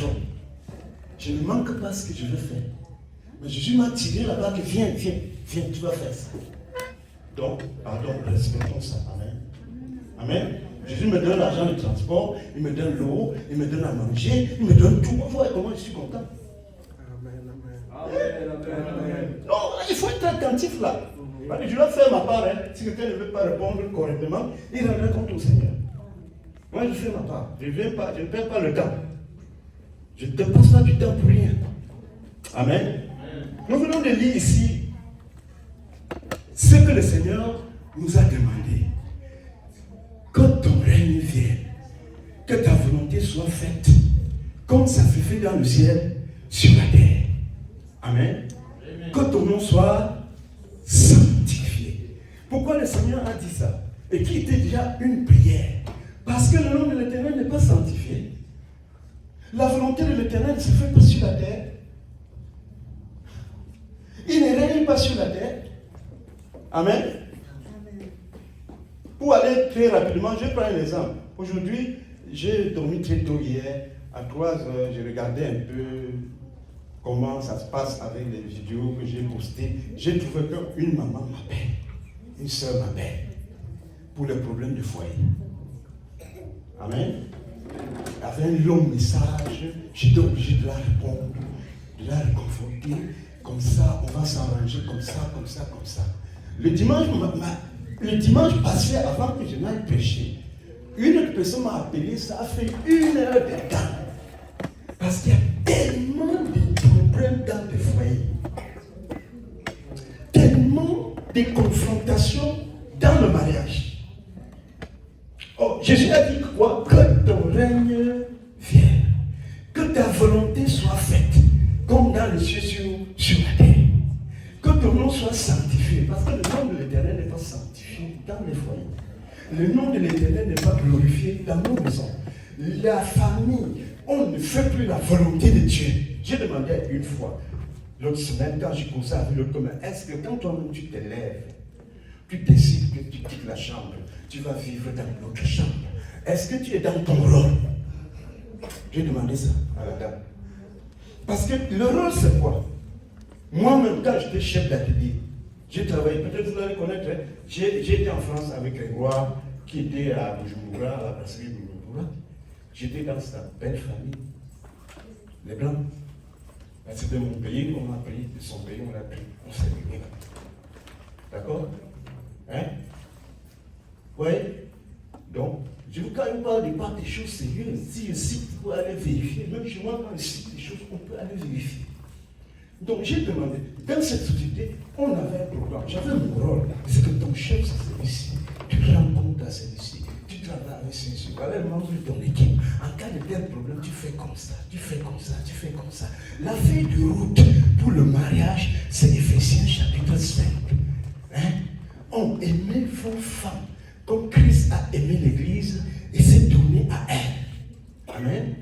patron. Je ne manque pas ce que je veux faire. Mais Jésus m'a tiré là-bas que viens, tu vas faire ça. Donc, pardon, respectons ça. Amen. Amen. Jésus me donne l'argent de transport, il me donne l'eau, il me donne à manger, il me donne tout. Vous voyez comment je suis content. Amen. Donc, il faut être attentif là. Je dois faire ma part. Hein. Si quelqu'un ne veut pas répondre correctement, il rendra compte au Seigneur. Moi, je fais ma part. Je ne perds pas le temps. Je ne dépense pas du temps pour rien. Amen. Nous venons de lire ici ce que le Seigneur nous a demandé. Que ton règne vienne, que ta volonté soit faite, comme ça se fait dans le ciel, sur la terre. Amen. Que ton nom soit sanctifié. Pourquoi le Seigneur a dit ça? Et qui était déjà une prière. Parce que le nom de l'Éternel n'est pas sanctifié. La volonté de l'Éternel ne se fait pas sur la terre. Il ne règne pas sur la terre. Amen. Pour aller très rapidement, je prends un exemple. Aujourd'hui, j'ai dormi très tôt hier. À 3 heures, j'ai regardé un peu comment ça se passe avec les vidéos que j'ai postées. J'ai trouvé qu'une maman m'appelle, une soeur m'appelle pour les problèmes de foyer. Amen. Il y avait un long message, j'étais obligé de la répondre, de la réconforter. Comme ça, on va s'arranger comme ça. Le dimanche passé, avant que je n'aille pêcher, une autre personne m'a appelé, ça a fait 1 heure de temps. Parce qu'il y a tellement de problèmes dans les foyers. Tellement de confrontations dans le mariage. Oh, Jésus a dit quoi? Que ton règne vienne. Que ta volonté soit faite, comme dans les cieux sur la terre. Que ton nom soit sanctifié. Parce que le nom de l'Éternel n'est pas sanctifié dans les foyers. Le nom de l'Éternel n'est pas glorifié dans nos maisons. La famille, on ne fait plus la volonté de Dieu. J'ai demandé une fois, l'autre semaine, quand j'ai causé avec l'autre commun, est-ce que quand toi-même tu te lèves, tu décides que tu quittes la chambre, tu vas vivre dans une autre chambre, est-ce que tu es dans ton rôle? J'ai demandé ça à la dame. Parce que le rôle, c'est quoi? Moi-même, quand j'étais chef d'atelier, j'ai travaillé, peut-être vous allez connaître, hein, j'ai été en France avec Grégoire, qui était à Bujumbura, à la brasserie de Bujumbura. J'étais dans sa belle famille, les Blancs. C'était mon pays, on m'a pris, de son pays, on l'a pris, on s'est réglé là. D'accord? Hein? Vous voyez? Donc, quand il parle des choses sérieuses, si je cite, il faut aller vérifier. Même chez moi, quand je cite des choses, on peut aller vérifier. Donc j'ai demandé, dans cette société, on avait un programme, j'avais mon rôle, c'est que ton chef, c'est celui-ci, tu rencontres à celui-ci, tu travailles avec celui-ci, voilà le membre de ton équipe. En cas de tel problème, tu fais comme ça, tu fais comme ça, tu fais comme ça. La feuille de route pour le mariage, c'est Éphésiens chapitre 5. Hein? On aimait vos femmes comme Christ a aimé l'Église et s'est donné à elle. Amen.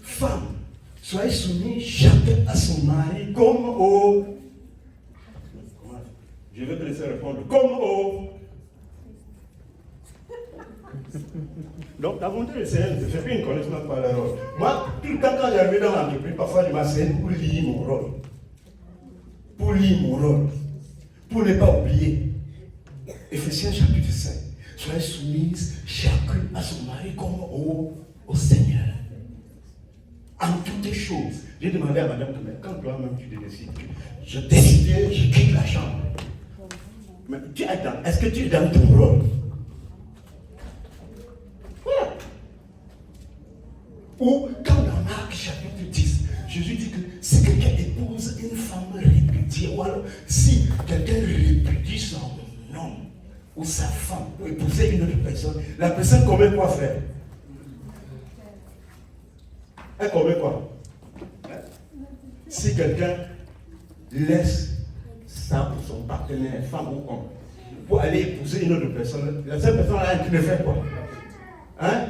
Femmes, soyez soumis chacun à son mari comme au... Je vais te laisser répondre. Comme au... Donc, la volonté de Seigneur, je fais une connaissance par la rôle. Moi, tout le temps quand j'arrive dans l'entreprise, parfois je m'asseye pour lire mon rôle. Pour lire mon rôle. Pour ne pas oublier. Éphésiens chapitre 5. Soyez soumises chacun à son mari comme au Seigneur. En toutes les choses. J'ai demandé à madame, quand toi-même tu te décides, je décidais, je quitte la chambre. Mais tu attends, est-ce que tu es dans ton rôle? Voilà. Ou quand dans Marc chapitre 10, Jésus dit que si quelqu'un épouse une femme répudiée, ou alors si quelqu'un répudie son homme ou sa femme pour épouser une autre personne, la personne commet quoi faire? Elle commet quoi? Si quelqu'un laisse ça pour son partenaire, femme ou homme, pour aller épouser une autre personne, la seule personne là, qui ne fait quoi? Hein?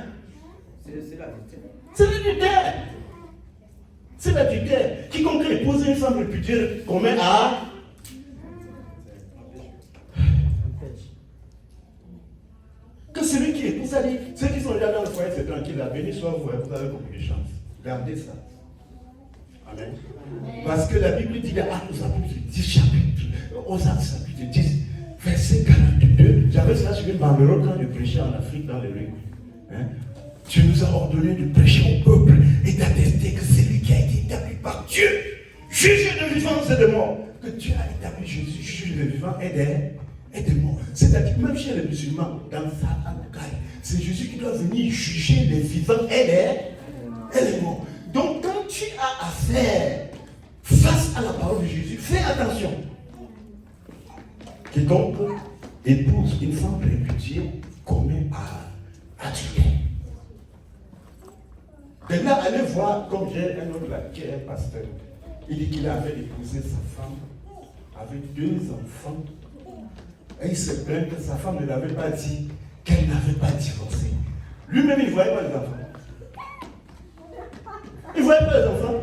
C'est l'adultère. C'est l'adultère. C'est l'adultère. Quiconque épouse une femme répudiée commet à... Que celui qui épouse, ça dit, ceux qui sont déjà dans le foyer, c'est tranquille, la béni soit vous, vous avez beaucoup de chance. Gardez ça. Amen. Parce que la Bible dit dans Actes aux Apôtres 10 chapitre, aux Actes chapitre 10, verset 42. J'avais ça sur une banderole quand je prêchais en Afrique dans les rues. Hein? Tu nous as ordonné de prêcher au peuple et d'attester que c'est lui qui a été établi par Dieu. Juge de vivants et de morts. Que Dieu a établi Jésus, juge de vivants et des morts. C'est-à-dire même chez les musulmans, dans sa Al-Qaï, c'est Jésus qui doit venir juger les vivants et les morts. Donc quand tu as affaire face à la parole de Jésus, fais attention. Quiconque épouse une femme répudiée commet à adultère. De là, allez voir, comme j'ai un autre là, qui est un pasteur. Il dit qu'il avait épousé sa femme avec 2 enfants. Et il se plaint que sa femme ne l'avait pas dit, qu'elle n'avait pas divorcé. Lui-même, il ne voyait pas les enfants. Il ne voyait pas les enfants.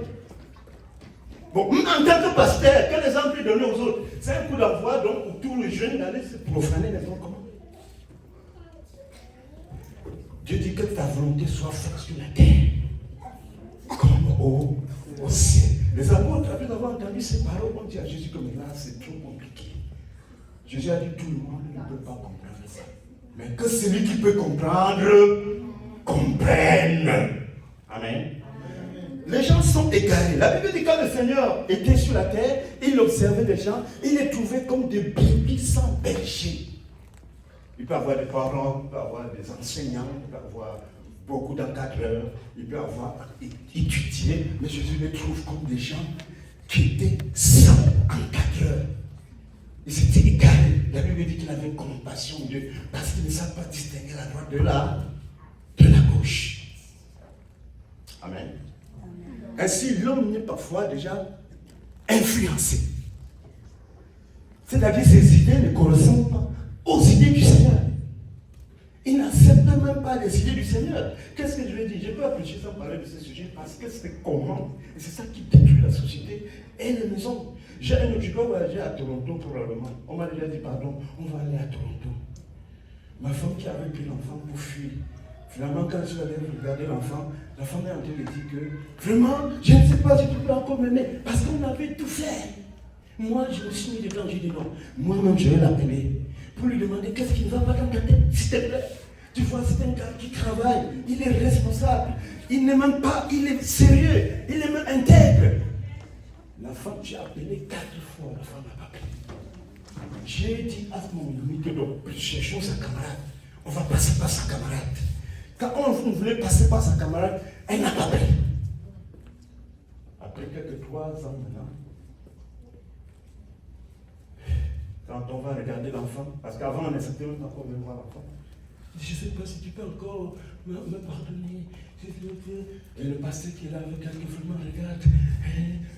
Bon, en tant que pasteur, quel exemple il donnait aux autres? C'est un coup d'envoi, donc, pour tous les jeunes d'aller se profaner les enfants. Comment? Dieu dit que ta volonté soit faite sur la terre, comme au ciel. Les apôtres, après avoir entendu ces paroles, ont dit à Jésus comme là, c'est trop compliqué. Jésus a dit tout le monde ne peut pas comprendre ça. Mais que celui qui peut comprendre, comprenne. Amen. Les gens sont égarés. La Bible dit que quand le Seigneur était sur la terre, il observait les gens, il les trouvait comme des brebis sans berger. Il peut avoir des parents, il peut avoir des enseignants, il peut avoir beaucoup d'encadreurs, il peut avoir étudié, mais Jésus les trouve comme des gens qui étaient sans encadreurs. Ils étaient égarés. La Bible dit qu'il avait compassion d'eux parce qu'ils ne savent pas distinguer la droite de la gauche. Amen. Ainsi, l'homme est parfois déjà influencé. C'est-à-dire que ses idées ne correspondent pas aux idées du Seigneur. Il n'accepte même pas les idées du Seigneur. Qu'est-ce que je vais dire? Je peux approcher sans parler de ce sujet parce que c'est comment. Et c'est ça qui détruit la société et les maisons. J'ai un autre, je dois voyager à Toronto probablement. On m'a déjà dit, pardon, on va aller à Toronto. Ma femme qui avait pris l'enfant pour fuir. Finalement, quand je suis allé regarder l'enfant, la femme est en train de dire que vraiment, je ne sais pas si tu peux encore m'aimer parce qu'on avait tout fait. Moi, je me suis mis dedans, j'ai dit non. Moi-même, je vais l'appeler pour lui demander qu'est-ce qui ne va pas dans ta tête, s'il te plaît. Tu vois, c'est un gars qui travaille, il est responsable, il n'est même pas, il est sérieux, il est même intègre. La femme, j'ai appelé 4 fois, la femme n'a pas pris. J'ai dit à mon ami que donc, cherchons sa camarade, on va passer par sa camarade. Quand on voulait passer par sa camarade, elle n'a pas pris. Après quelques 3 ans maintenant, quand on va regarder l'enfant, parce qu'avant on acceptait même pas qu'on veut voir l'enfant, je ne sais pas si tu peux encore me pardonner. Et le pasteur qui est là avec quelques vraiment regarde,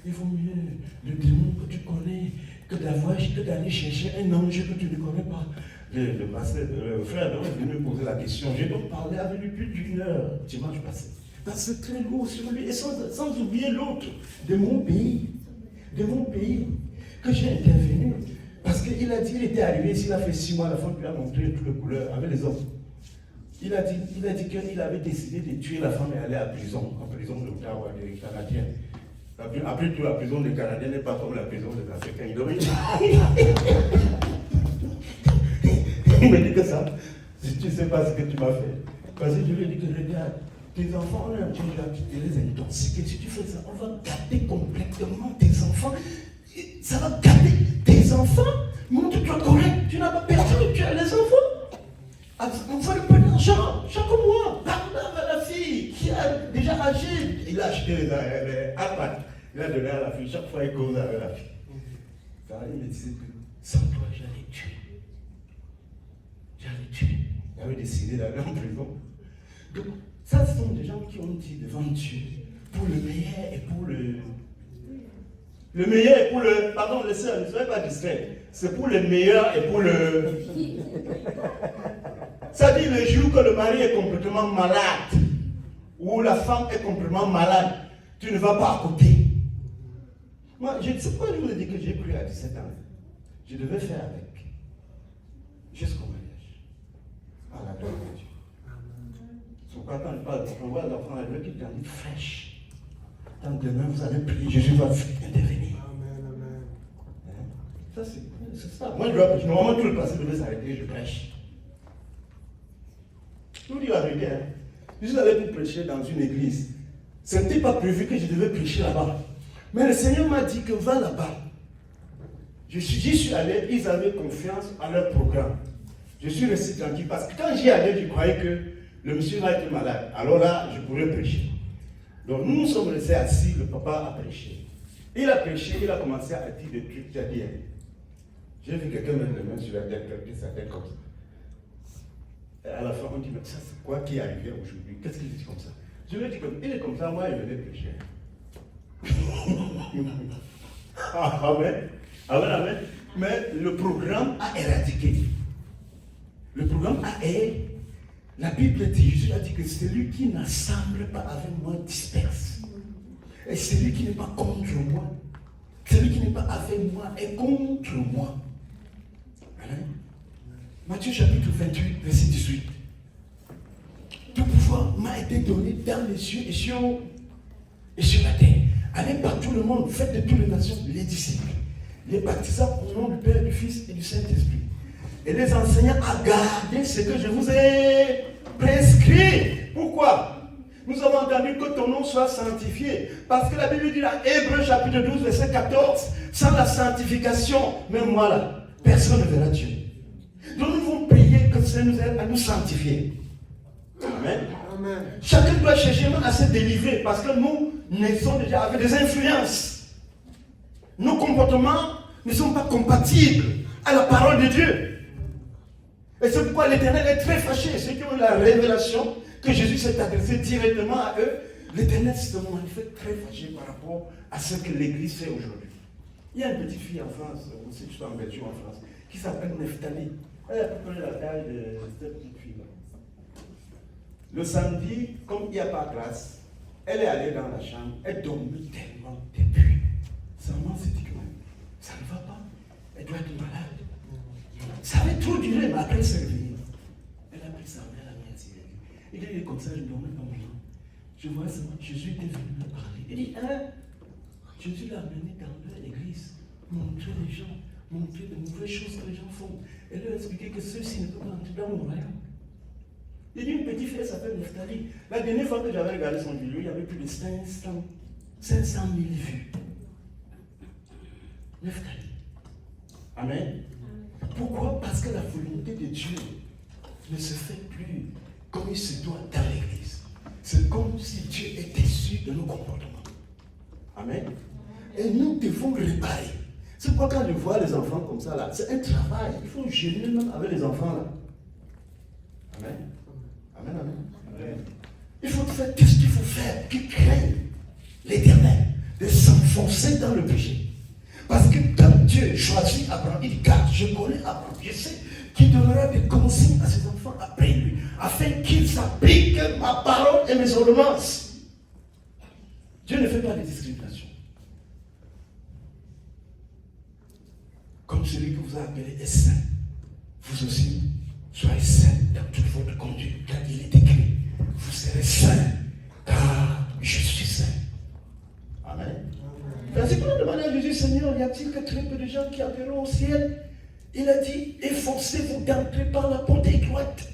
il vaut mieux le démon que tu connais que d'aller chercher un ange que tu ne connais pas. Le pasteur, le frère est venu me poser la question. J'ai donc parlé avec lui plus d'1 heure dimanche passé. Parce que c'est très lourd sur lui, et sans oublier l'autre de mon pays, que j'ai intervenu. Parce qu'il a dit, il était arrivé ici, il a fait 6 mois, la femme lui a montré toutes les couleurs avec les hommes. Il a dit qu'il avait décidé de tuer la femme et aller en prison d'Ottawa, des Canadiens. Après tout, la prison des Canadiens n'est pas comme la prison des Africains. Il me dit que ça, si tu ne sais pas ce que tu m'as fait. Parce que je lui ai dit que regarde, tes enfants, on a un petit jour à les intoxiquer. Si tu fais ça, on va gâter complètement tes enfants. Ça va gâter tes enfants. Montre-toi correct. Tu n'as pas personne, tu as les enfants. On fait un peu d'argent, chaque mois. Parle à la fille qui a déjà âgé. Il a acheté les iPads. Il a donné à la fille. Chaque fois, il cause avec la fille. Il me disait que sans toi, j'allais tuer. Il avait décidé d'aller en prison. Donc, ça, ce sont des gens qui ont dit devant Dieu, pour le meilleur et pour le... Le meilleur et pour le... Pardon, les sœurs, ne soyez pas distraits. C'est pour le meilleur et pour le... Ça dit le jour que le mari est complètement malade, ou la femme est complètement malade, tu ne vas pas à côté. Moi, je ne sais pas, je vous ai dit que j'ai cru à 17 ans. Je devais faire avec. Jusqu'au mariage. À la gloire de Dieu. Son quand on parle, on voit l'enfant, elle veut qu'il grandisse fraîche. Tant demain vous allez prier, Jésus va intervenir. Amen, amen. Ça, c'est ça. Moi, je dois prêcher. Normalement, tout le passé devait s'arrêter, je prêche. Je vous dis la vérité. Je suis allé pour prêcher dans une église. Ce n'était pas prévu que je devais prêcher là-bas. Mais le Seigneur m'a dit que va là-bas. J'y suis allé, ils avaient confiance en leur programme. Je suis resté tranquille parce que quand j'y allais, je croyais que le monsieur va être malade. Alors là, je pourrais prêcher. Donc nous sommes restés assis, le papa a prêché. Il a prêché, il a commencé à dire des trucs, j'ai dit, j'ai vu quelqu'un mettre les mains sur la tête, quelqu'un sa tête comme ça. Et à la fin, on dit, mais ça c'est quoi qui est arrivé aujourd'hui? Qu'est-ce qu'il dit comme ça? Je lui ai dit, il est comme ça, moi il venait prêcher. Amen. Amen, amen. Mais le programme a éradiqué. Le programme a aidé. La Bible dit, Jésus a dit que celui qui n'assemble pas avec moi disperse. Et celui qui n'est pas contre moi, celui qui n'est pas avec moi est contre moi. Amen. Matthieu chapitre 28, verset 18. Tout pouvoir m'a été donné dans les cieux et sur la terre. Allez par tout le monde, faites de toutes les nations les disciples, les baptisant au nom du Père, du Fils et du Saint-Esprit. Et les enseignants à garder ce que je vous ai prescrit. Pourquoi? Nous avons entendu que ton nom soit sanctifié. Parce que la Bible dit dans Hébreux chapitre 12, verset 14, sans la sanctification, même moi là, personne ne verra Dieu. Donc nous devons prier que ça nous aide à nous sanctifier. Amen. Amen. Chacun doit chercher à se délivrer parce que nous naissons déjà avec des influences. Nos comportements ne sont pas compatibles à la parole de Dieu. Et c'est pourquoi l'Éternel est très fâché. Ceux qui ont la révélation que Jésus s'est adressé directement à eux, l'Éternel se manifeste très fâché par rapport à ce que l'Église fait aujourd'hui. Il y a une petite fille en France, aussi je suis en Belgique en France, qui s'appelle Nephtali. Elle a à peu près la taille de cette petite fille-là. Le samedi, comme il n'y a pas grâce, elle est allée dans la chambre, elle dormait tellement depuis. Sa maman s'est dit que ça ne va pas, elle doit être malade. Ça avait trop duré, mais après elle s'est réveillée. Elle a pris sa mère, elle a mis assis. Il est comme ça, je dormais pas maintenant. Je vois seulement Jésus était venu me parler. Il dit, Jésus l'a amené dans l'église, montrer les gens, montrer de nouvelles choses que les gens font. Elle leur a expliqué que ceux-ci ne peuvent pas entrer dans mon royaume. Il dit, une petite fille, elle s'appelle Nephtali. La dernière fois que j'avais regardé son vidéo, il y avait plus de 500 000 vues. Nephtali. Amen. Pourquoi? Parce que la volonté de Dieu ne se fait plus comme il se doit dans l'église. C'est comme si Dieu était déçu de nos comportements. Amen. Et nous devons réparer. C'est pourquoi quand je vois les enfants comme ça, là, c'est un travail. Il faut gêner même avec les enfants là. Amen. Amen, amen. Amen. Il faut faire tout ce qu'il faut faire, qu'ils craignent l'Éternel, de s'enfoncer dans le péché. Parce que quand Dieu choisit Abraham, il dit, car je connais Abraham, je sais qu'il donnera des consignes à ses enfants après lui, afin qu'ils appliquent ma parole et mes ordonnances. Dieu ne fait pas de discrimination. Comme celui que vous a appelé est saint, vous aussi, soyez saints dans toute votre conduite, car il est écrit, vous serez saints, car je suis saint. Amen. C'est pour demander à Jésus, Seigneur, y a-t-il que très peu de gens qui entreront au ciel? Il a dit, efforcez-vous d'entrer par la porte étroite.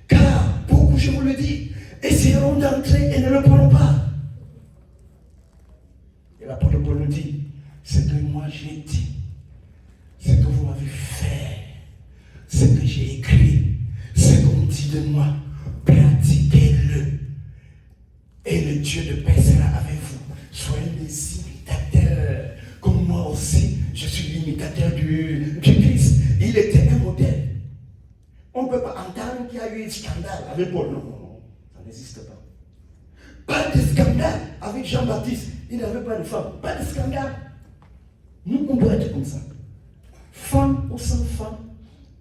Car, beaucoup, je vous le dis, essaieront d'entrer et ne le pourront pas. Et l'apôtre Paul nous dit, ce que moi j'ai dit, ce que vous m'avez fait, ce que j'ai écrit, ce qu'on dit de moi, pratiquez-le. Et le Dieu de paix sera avec vous. Soyez les imitateurs, comme moi aussi, je suis l'imitateur du Christ. Il était un modèle. On ne peut pas entendre qu'il y a eu un scandale avec Paul. Non, ça n'existe pas. Pas de scandale avec Jean-Baptiste. Il n'avait pas de femme. Pas de scandale. Nous, on doit être comme ça. Femme ou sans femme,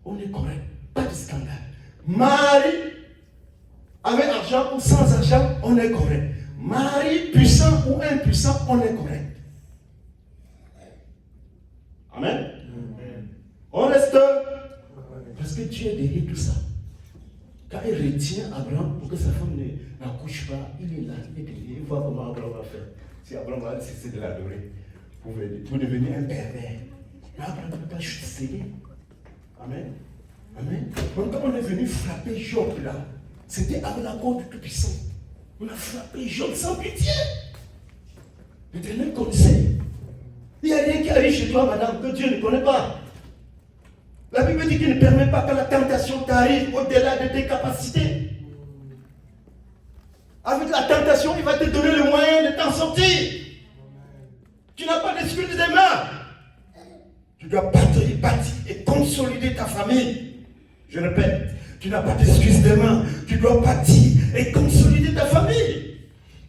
on est correct. Pas de scandale. Mari, avec argent ou sans argent, on est correct. Mari, puissant ou impuissant, on est correct. Amen. On reste. Parce que Dieu est derrière tout ça. Quand il retient Abraham pour que sa femme n'accouche pas, il est là, il est derrière, il voit comment Abraham va faire. Si Abraham a cessé de l'adorer, vous devenez un pervers. Mais Abraham ne peut pas juste céder. Amen. Amen. Donc quand on est venu frapper Job là, c'était avec l'accord du Tout-Puissant. On a frappé Job sans pitié. L'Éternel connaissait. Il n'y a rien qui arrive chez toi, madame, que Dieu ne connaît pas. La Bible dit qu'il ne permet pas que la tentation t'arrive au-delà de tes capacités. Avec la tentation, il va te donner le moyen de t'en sortir. Tu n'as pas d'excuse demain. Tu dois bâtir et consolider ta famille. Je répète, tu n'as pas d'excuse demain. Tu dois bâtir et consolider ta famille.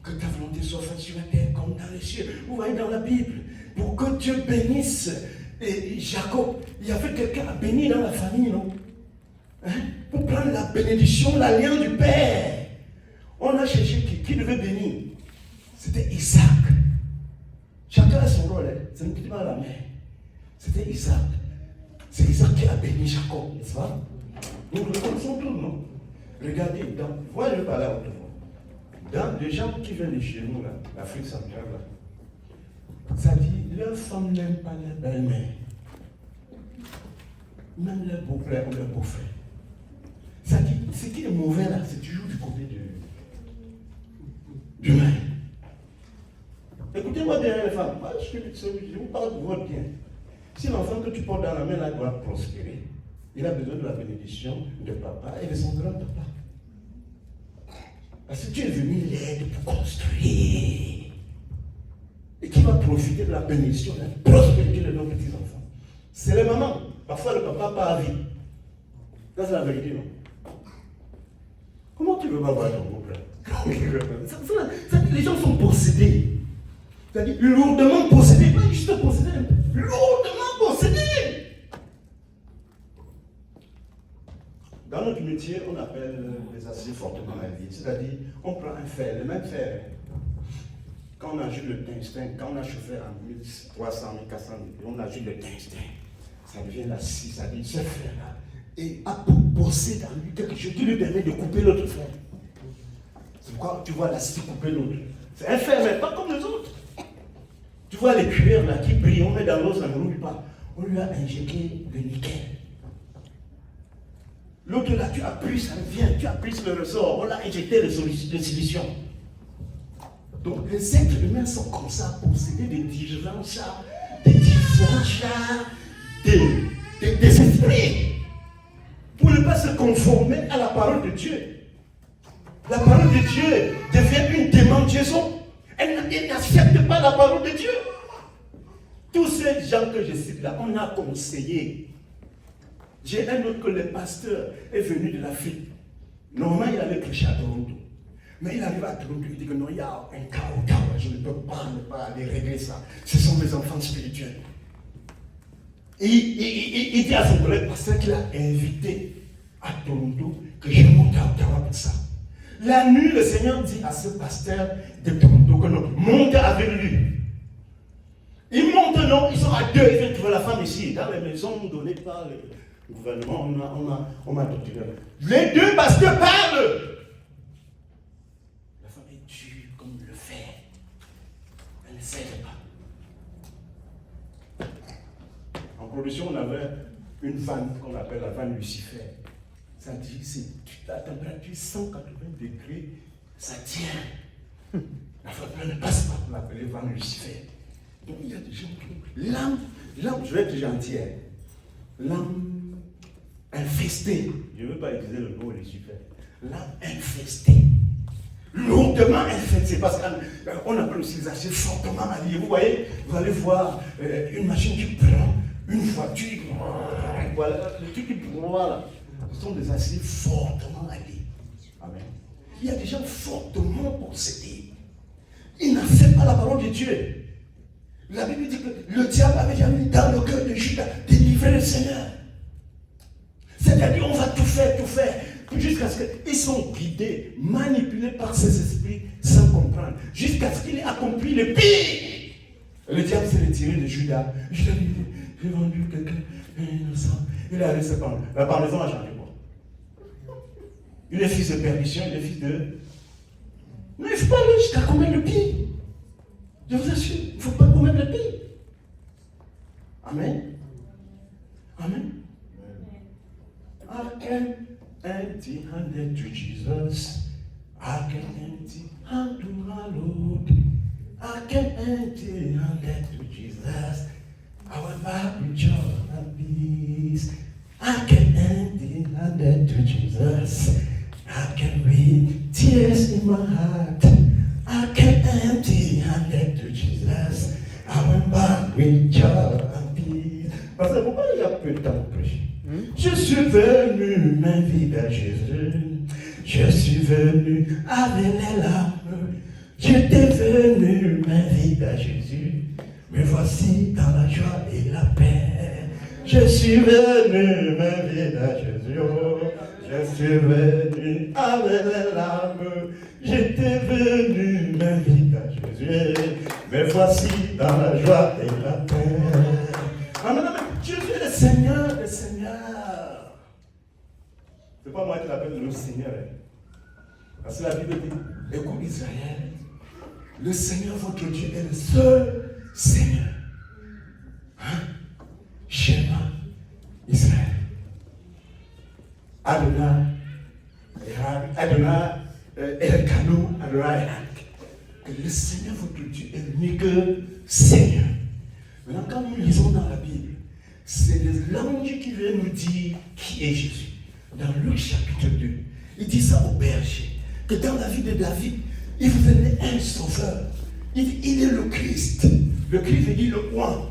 Que ta volonté soit faite sur la terre comme dans les cieux. Vous voyez dans la Bible, pour que Dieu bénisse Jacob, il y avait quelqu'un à bénir dans la famille, non? Hein? Pour prendre la bénédiction, l'alliance du Père. On a cherché qui devait bénir. C'était Isaac. Chacun a son rôle, hein? Ce n'était pas la mère. C'était Isaac. C'est Isaac qui a béni Jacob, n'est-ce pas? Nous le connaissons tous, non? Regardez, voyez-le par là autour. Dans les gens qui viennent de chez nous, là, l'Afrique centrale, là, ça dit, leurs femmes n'aiment pas leur belle-mère. Même leur beau-frère ou leur beau-frère. Ça dit, ce qui est mauvais là, c'est toujours du côté du mari. Écoutez-moi bien les femmes, moi, je vous parle de votre bien. Si l'enfant que tu portes dans la main là doit prospérer, il a besoin de la bénédiction de papa et de son grand papa. Parce que tu es venu l'aide pour construire. Et qui va profiter de la bénédiction, de la prospérité de nos petits-enfants. C'est les mamans. Parfois le papa pas à vie. Ça c'est la vérité, non? Comment tu veux pas voir ton beau-frère? Les gens sont possédés. C'est-à-dire lourdement possédés, pas juste possédés, lourdement possédés. Dans notre métier, on appelle les aciers fortement alliés. C'est-à-dire, on prend un fer, le même fer. Quand on ajoute le tungstène, quand on a chauffé en 1300, 1400, on ajoute le tungstène. Ça devient l'acier, ça dit ce fer-là. Et a possédé dans lui quelque chose qui lui permet de couper l'autre fer. C'est pourquoi tu vois l'acier couper l'autre. C'est un fer, mais pas comme les autres. Tu vois les cuirs là qui brillent, on met dans l'eau, ça ne roule pas. On lui a injecté le nickel. L'autre là, tu appuies, ça vient, tu appuies sur le ressort, on l'a injecté de solution. Donc les êtres humains sont comme ça, possédés des différents chars, des esprits, pour ne pas se conformer à la parole de Dieu. La parole de Dieu devient une démentiation. Elle n'accepte pas la parole de Dieu. Tous ces gens que je cite là, on a conseillé. J'ai un autre que le pasteur est venu de l'Afrique. Normalement, il allait prêcher à Toronto. Mais il arrive à Toronto, il dit que non, il y a un chaos, je ne peux pas aller régler ça. Ce sont mes enfants spirituels. Et il dit à son collègue pasteur qu'il a invité à Toronto que je monte à Ottawa pour ça. La nuit, le Seigneur dit à ce pasteur de Toronto que non, monte avec lui. Ils montent, non, ils sont à deux, ils viennent trouver la femme ici, dans les maisons données par le gouvernement, on m'a adopté. Les deux pasteurs parlent. La femme est dure comme le fer. Elle ne cède pas. En production, on avait une vanne qu'on appelle la vanne Lucifer. Ça dit, c'est la température 180 degrés, ça tient. La femme ne passe pas pour l'appeler vanne Lucifer. Donc il y a des gens qui... L'âme, je vais être gentil, l'âme infestée, je ne veux pas utiliser le mot Lucifer, l'âme infestée, lourdement infestée, parce qu'on appelle aussi les aciers fortement alliés. Vous voyez, vous allez voir une machine qui prend une voiture, voilà, le truc qui voilà, ce sont des aciers fortement alliés. Amen. Il y a des gens fortement possédés. Ils n'acceptent pas la parole de Dieu. La Bible dit que le diable avait déjà mis dans le cœur de Judas délivrer le Seigneur. C'est-à-dire, on va tout faire, jusqu'à ce qu'ils sont guidés, manipulés par ces esprits sans comprendre, jusqu'à ce qu'il ait accompli le pire. Le diable s'est retiré de Judas. Judas dit, j'ai vendu quelqu'un innocent. Il est allé se pendre. La pendaison a changé quoi? Il est fils de perdition, il est fils de... Mais il ne faut pas aller jusqu'à commettre le pire. Je vous assure, il ne faut pas commettre le pire. Amen. Amen. I can empty-handed to Jesus. I can empty-handed to my Lord. I can empty-handed to Jesus. I will back with joy and peace. I can empty-handed to Jesus. I can read tears in my heart. I can empty-handed to Jesus. I will back with joy and peace. Parce que pourquoi il y a peu de temps pour prêcher? Je suis venu m'inviter à Jésus. Je suis venu avec les larmes. J'étais venu m'inviter à Jésus. Me voici dans la joie et la paix. Je suis venu m'inviter à Jésus. Je suis venu avec les larmes. J'étais venu m'inviter à Jésus. Me voici dans la joie et la paix. Amen, amen. Jésus est le Seigneur, le Seigneur. C'est pas moi qui l'appelle le Seigneur. Parce que la Bible dit, écoute Israël, le Seigneur votre Dieu est le seul Seigneur. Hein? Shema Israël. Adonai, Adonai, Elkano, Adonai, que le Seigneur votre Dieu est l'unique Seigneur. Maintenant, quand nous lisons dans la Bible, c'est l'ange qui vient nous dire qui est Jésus. Dans Luc chapitre 2, il dit ça au berger, que dans la vie de David, il venait un sauveur. Il est le Christ. Le Christ veut dire le oint.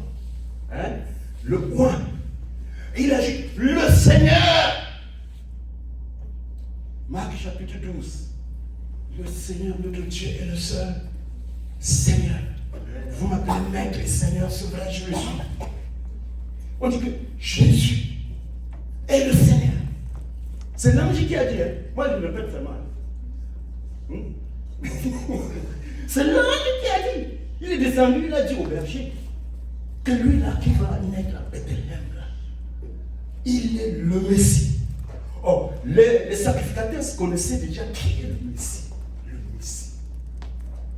Hein? Le oint. Il a dit le Seigneur. Marc chapitre 12. Le Seigneur notre Dieu est le seul Seigneur. Vous m'appelez Maître et Seigneur souverain, je le suis. On dit que Jésus est le Seigneur. C'est l'ange qui a dit, hein? Moi je le répète seulement. C'est l'ange qui a dit. Il est descendu, il a dit au berger que lui là qui va naître à Bethléem là, il est le Messie. Oh, les sacrificateurs connaissaient déjà qui est le Messie. Le Messie.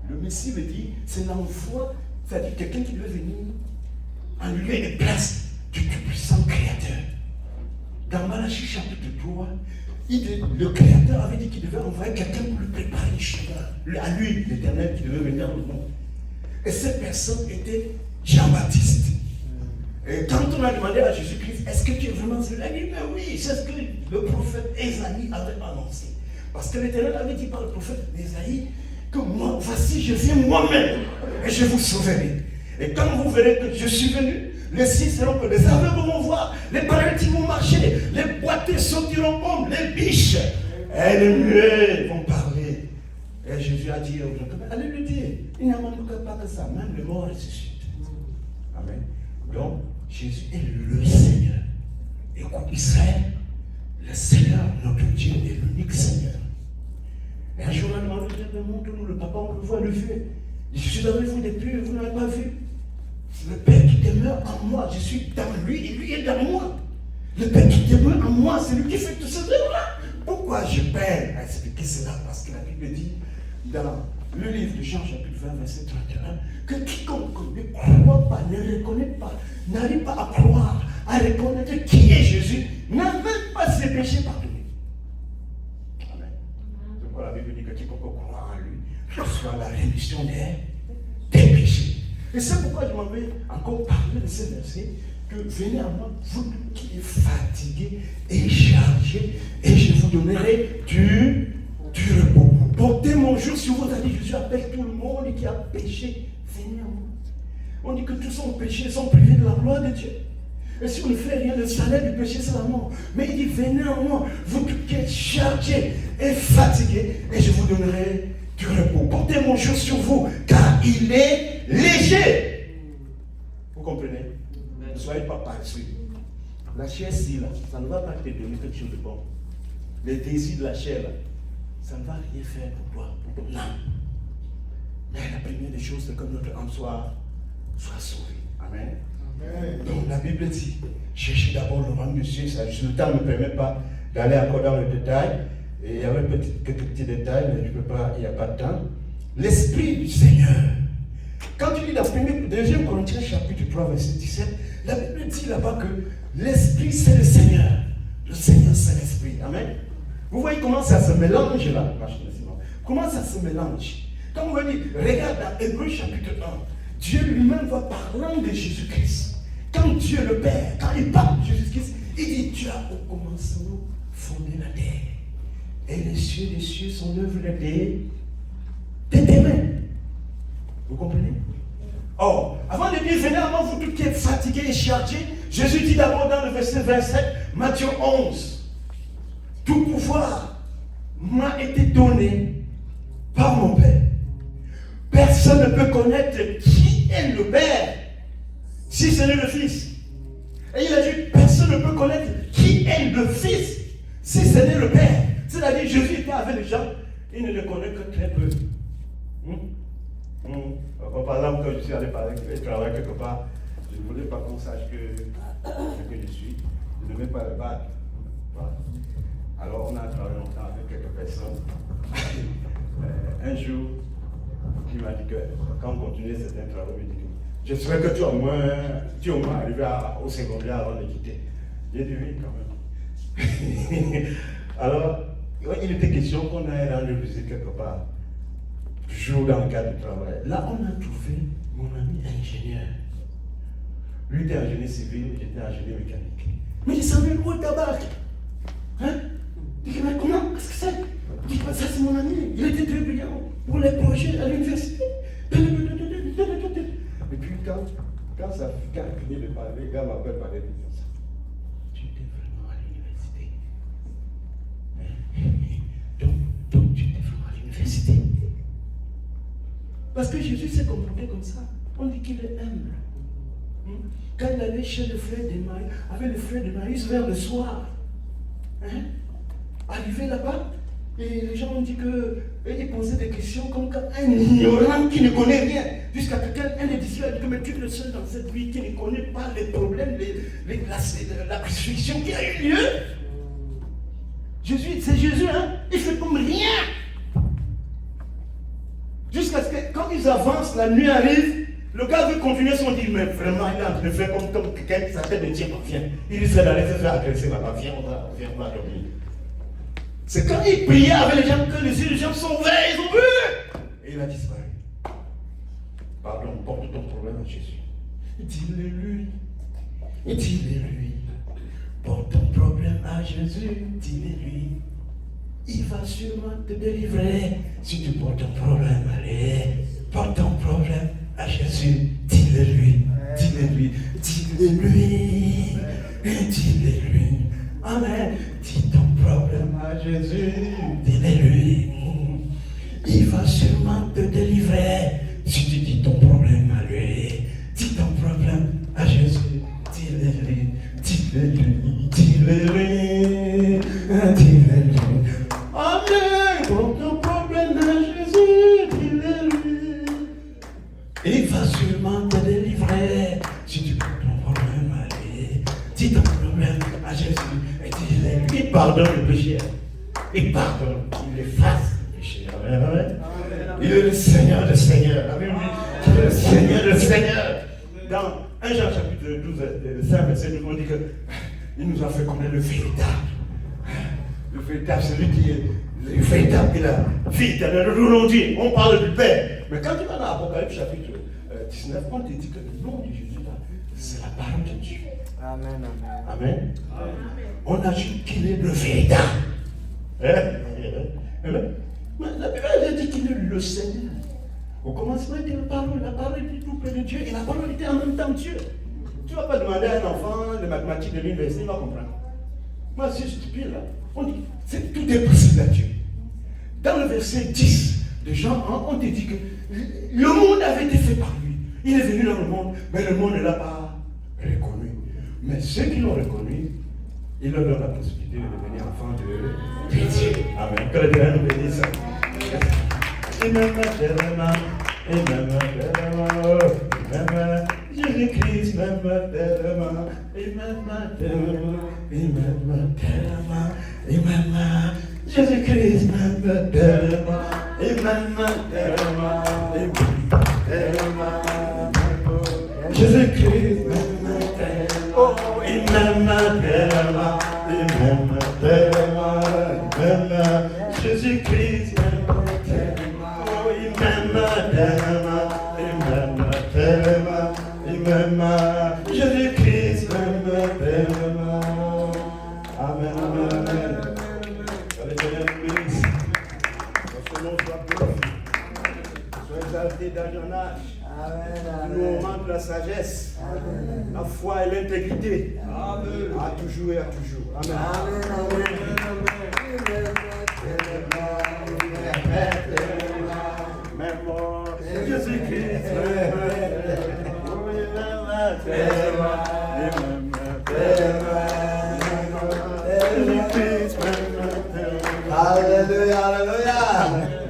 Le Messie veut dire, c'est l'envoi, c'est-à-dire quelqu'un qui doit venir en lieu et place du tout-puissant Créateur. Dans Malachie chapitre 3, le Créateur avait dit qu'il devait envoyer quelqu'un pour lui préparer le chemin. À lui, l'Éternel, qui devait venir dans le monde. Et cette personne était Jean-Baptiste. Et quand on a demandé à Jésus-Christ, est-ce que tu es vraiment celui-là? Il dit, mais oui, c'est ce que le prophète Ésaïe avait annoncé. Parce que l'Éternel avait dit par le prophète Ésaïe que moi, voici, je viens moi-même et je vous sauverai. Et quand vous verrez que je suis venu, les signes seront que les aveugles vont voir, les paralytiques vont marcher, les boiteux sauteront comme les biches, et les muets vont parler. Et Jésus a dit, allez lui dire, il n'y a même pas que ça, même les morts ressuscitent. Amen. Donc, Jésus est le Seigneur. Écoute, Israël, le Seigneur, notre Dieu, est l'unique Seigneur. Et un jour, on a demandé, montre-nous le papa, on peut voir le vieux. Je suis avec vous depuis, vous n'avez pas vu. Le Père qui demeure en moi, je suis dans lui et lui est dans moi. Le Père qui demeure en moi, c'est lui qui fait tout ce truc-là. Pourquoi je peine à expliquer cela? Parce que la Bible dit dans le livre de Jean, chapitre 20, verset 31, que quiconque ne croit pas, ne reconnaît pas, n'arrive pas à croire, à reconnaître qui est Jésus, n'avait pas ses péchés pardonnés. Amen. C'est pourquoi la Bible dit que quiconque croit en lui reçoit la rémission des péchés. Et c'est pourquoi je m'en vais encore parler de ce verset, que venez à moi, vous qui êtes fatigués et chargés, et je vous donnerai du repos. Portez mon jour sur vous, c'est-à-dire Jésus appelle tout le monde qui a péché, venez à moi. On dit que tous sont péchés, sont privés de la gloire de Dieu. Et si on ne fait rien, le salaire du péché, c'est la mort. Mais il dit, venez à moi, vous qui êtes chargés et fatigués, et je vous donnerai du repos. Portez mon jour sur vous, car il est léger. Vous comprenez? Ne soyez pas paresseux. La chair, si là, ça ne va pas te donner quelque chose de bon. Les désirs de la chair, là, ça ne va rien faire pour toi, pour ton âme. Mais la première des choses, c'est que notre âme soit sauvée. Amen. Amen. Donc la Bible dit, cherchez d'abord le royaume de Dieu. Le temps ne me permet pas d'aller encore dans le détail. Et il y avait quelques petits détails, mais je ne peux pas, il n'y a pas de temps. L'Esprit du Seigneur Quand tu lis dans 2 Corinthiens chapitre 3, verset 17, la Bible dit là-bas que l'Esprit c'est le Seigneur. Le Seigneur c'est l'Esprit. Amen. Vous voyez comment ça se mélange là, comment ça se mélange. Quand on va dire, regarde dans Hébreux chapitre 1, Dieu lui-même va parlant de Jésus-Christ. Quand Dieu le Père, quand il parle de Jésus-Christ, il dit, tu as au commencement fondé la terre. Et les cieux sont l'œuvre de tes mains. Vous comprenez? Or, avant de dire, venez à moi, vous tous qui êtes fatigués et chargés, Jésus dit d'abord dans le verset 27, Matthieu 11, tout pouvoir m'a été donné par mon Père. Personne ne peut connaître qui est le Père si ce n'est le Fils. Et il a dit, personne ne peut connaître qui est le Fils si ce n'est le Père. C'est-à-dire, Jésus était avec les gens, il ne les connaît que très peu. Par exemple, quand je suis allé travailler quelque part, je ne voulais pas qu'on sache que je suis. Je ne mets pas le bac. Voilà. Alors, on a travaillé longtemps avec quelques personnes. Un jour, il m'a dit que quand on continuait certains travaux, il m'a dit que j'espère que tu es au moins arrivé au secondaire avant de quitter. J'ai dit oui, quand même. Alors, il était question qu'on aille rendre visite quelque part. Toujours dans le cadre du travail. Là, on a trouvé mon ami ingénieur. Lui était ingénieur civil, j'étais ingénieur mécanique. Mais il savait où est ta bac? Hein? Je dis, mais comment? Qu'est-ce que c'est? Je dis, ça c'est mon ami. Il était très brillant pour les projets à l'université. Et puis quand ça a fini de parler, le gars m'appelle par les ça. Tu étais vraiment à l'université. Donc tu étais vraiment à l'université. Parce que Jésus s'est comporté comme ça. On dit qu'il est humble. Quand il allait chez le frère d'Emmaüs, avec le frère d'Emmaüs vers le soir, arrivé là-bas, et les gens ont dit qu'ils posaient des questions comme un ignorant qui ne connaît rien. Jusqu'à qu'un des disciples a dit que mais tu es le seul dans cette vie qui ne connaît pas les problèmes, la crucifixion qui a eu lieu. C'est Jésus, il fait comme rien. Jusqu'à ce que, quand ils avancent, la nuit arrive, le gars veut continuer son dire, mais vraiment, il est en train de faire comme quelqu'un qui s'appelle de Dieu, viens. Il risque d'aller se faire agresser là-bas, viens, on va dormir. C'est quand il priait avec les gens que les yeux des gens sont ouverts, ils ont vu. Et il a disparu. Pardon, porte ton problème à Jésus. Dis-le lui. Porte ton problème à Jésus, dis-le lui. Il va sûrement te délivrer si tu portes ton problème. Allez, porte ton problème à Jésus. Dis-le lui. Amen. Dis ton problème à Jésus. Dis-le lui. Il va sûrement te délivrer si tu dis ton problème à lui. Dis ton problème à Jésus. Dis-le lui. Amen. Porte ton problème à Jésus, dis-le-lui. Il va sûrement te délivrer si tu portes ton problème à lui. Dis ton problème à Jésus et dis-le-lui. Il pardonne le péché. Il pardonne, il efface le péché. Amen. Il est le Seigneur des Seigneurs. Amen. Il est le Seigneur des Seigneurs. Dans 1 Jean chapitre 12, 5 verset 12, on dit qu'il nous a fait connaître le véritable. Le véritable, celui qui est le véritable, il a vie éternelle. On dit, on parle du Père. Mais quand tu vas dans l'Apocalypse chapitre 19, on te dit que le nom de Jésus, c'est la parole de Dieu. Amen. Amen. On a dit qu'il est le véritable. Mais la Bible dit qu'il est le Seigneur. Au commencement était la parole était tout près de Dieu, et la parole était en même temps Dieu. Tu ne vas pas demander à un enfant les mathématiques de l'université, il va comprendre. Moi, c'est stupide là. On dit, tout est possible à Dieu. Dans le verset 10 de Jean 1, on te dit que le monde avait été fait par lui. Il est venu dans le monde, mais le monde ne l'a pas reconnu. Mais ceux qui l'ont reconnu, il leur donne la possibilité de devenir enfants de Dieu. Amen. Que le Dieu nous bénisse. Jésus-Christ m'aime tellement, il m'aime tellement, Jésus-Christ m'aime tellement, il m'aime tellement, Jésus-Christ m'aime tellement. Oh, il m'aime tellement. Il m'aime tellement. Il m'aime. Jésus-Christ m'aime tellement. Oh, il m'aime tellement. Il m'aime tellement. Il m'aime. Jésus-Christ m'aime tellement. Amen, amen, amen. Que l'Éternel nous bénisse. Que son nom soit glorifié. Sois exalté dans ton âge. Nous augmente la sagesse, la foi et l'intégrité. À toujours et à toujours. Amen. Même Jésus-Christ. Alléluia, alléluia.